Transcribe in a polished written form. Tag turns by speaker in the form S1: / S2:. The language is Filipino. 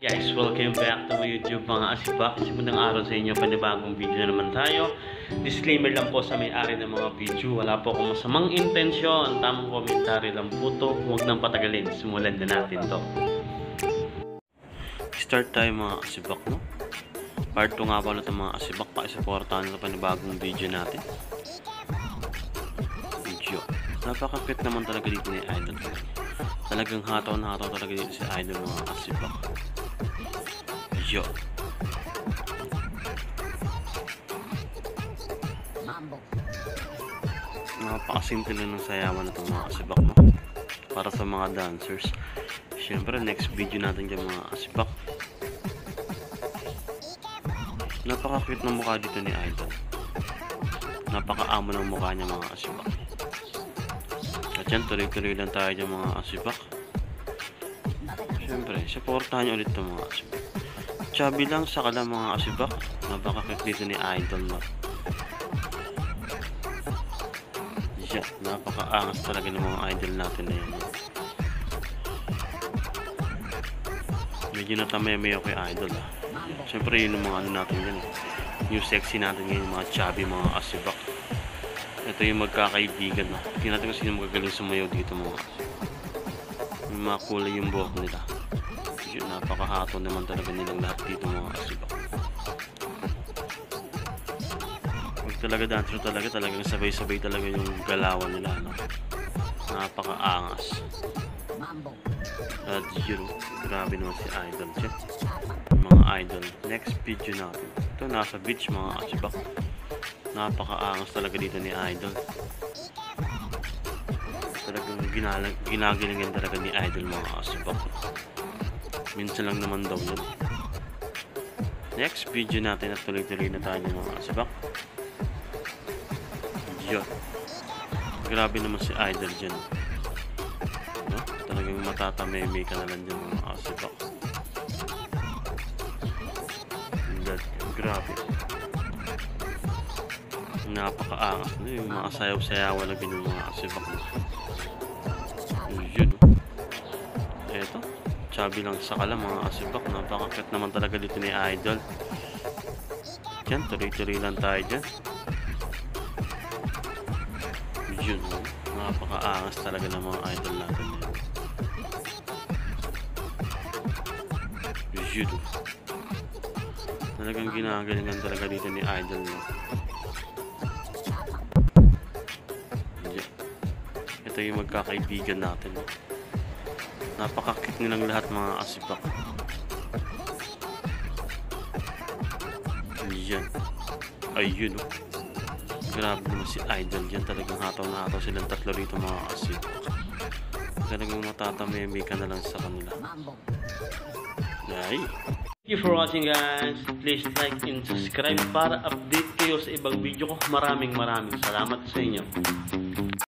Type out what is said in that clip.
S1: Guys, welcome back to my YouTube mga asibak. Simundang araw sa inyo, panibagong video na naman tayo. Disclaimer lang po sa may-ari ng mga video. Wala po akong masamang intensyon. Tamang komentary lang po to. Huwag nang patagalin. Simulan na natin to. Start tayo mga asibak, no? Part 2 nga pa na itong mga asibak. Pakisuportahan sa panibagong video natin. Napaka-cute naman talaga dito ni Idol. Talagang hataw na hataw talaga dito si Idol mga asibak. Yo. Napakasimple lang ng sayawan na itong mga asibak, no? Para sa mga dancers. Siyempre, next video natin dyan mga asibak. Napaka-cute ng mukha dito ni Idol. Napaka-amo ng mukha niya mga asibak. At yan, tuloy-tuloy lang tayo dyan mga asibak. Siyempre, supportahan nyo ulit itong mga asibak. Chubby lang sa kala mga asibak. Napaka-cute dito ni Idol, no? Yan, napaka-angas talaga ng mga idol natin na yan. Medyo natamay-may ako kay Idol, ah. Siyempre, yun yung mga ano natin yan. Yung sexy natin ngayon, mga chubby, mga asibak. Ito yung magkakaibigan, no? Tingnan natin kung sino magagaling sumayaw dito mga asibak. Yung mga kulay yung buhok nila. Yun, napakahato naman talaga nilang lahat dito mga asibak. Huwag talaga dancer talagang sabay-sabay talaga yung galawan nila, no? Napakaangas. At yun, grabe naman si Idol siya. Mga idol, next video natin. Ito nasa beach mga asibak. Napakaangas talaga dito ni Idol. Talagang ginagalingan talaga ni Idol mga asibak. Minsan lang naman daw yun. Next video natin at tuloy-tuloy na tayo mga asibak. Yun. Grabe naman si Idol dyan. No? Talagang matatameme ka na lang dyan mga asibak. Grabe. Napakaangas. Yung mga sayaw-sayawan lang yung mga asibak. Yun. Eto. Chubby lang sa kala mga asibak. Napaka-cute naman talaga dito ni Idol. Diyan, tuloy-tuloy lang tayo dyan. Yun. Napaka-angas talaga ng mga idol natin. Yun. Talagang ginagalingan talaga dito ni Idol, no? Diyan. Ito yung magkakaibigan natin, no? Napaka-cute nilang lahat mga asibak. Yan. Ayun, no? Grabe naman si Idol. Yan talagang hataw na hataw silang tatlo rito mga asibak. Talagang matatameme ka na lang sa kanila. Ay. Thank you for watching guys. Please like and subscribe para update kayo sa ibang video ko. Maraming salamat sa inyo.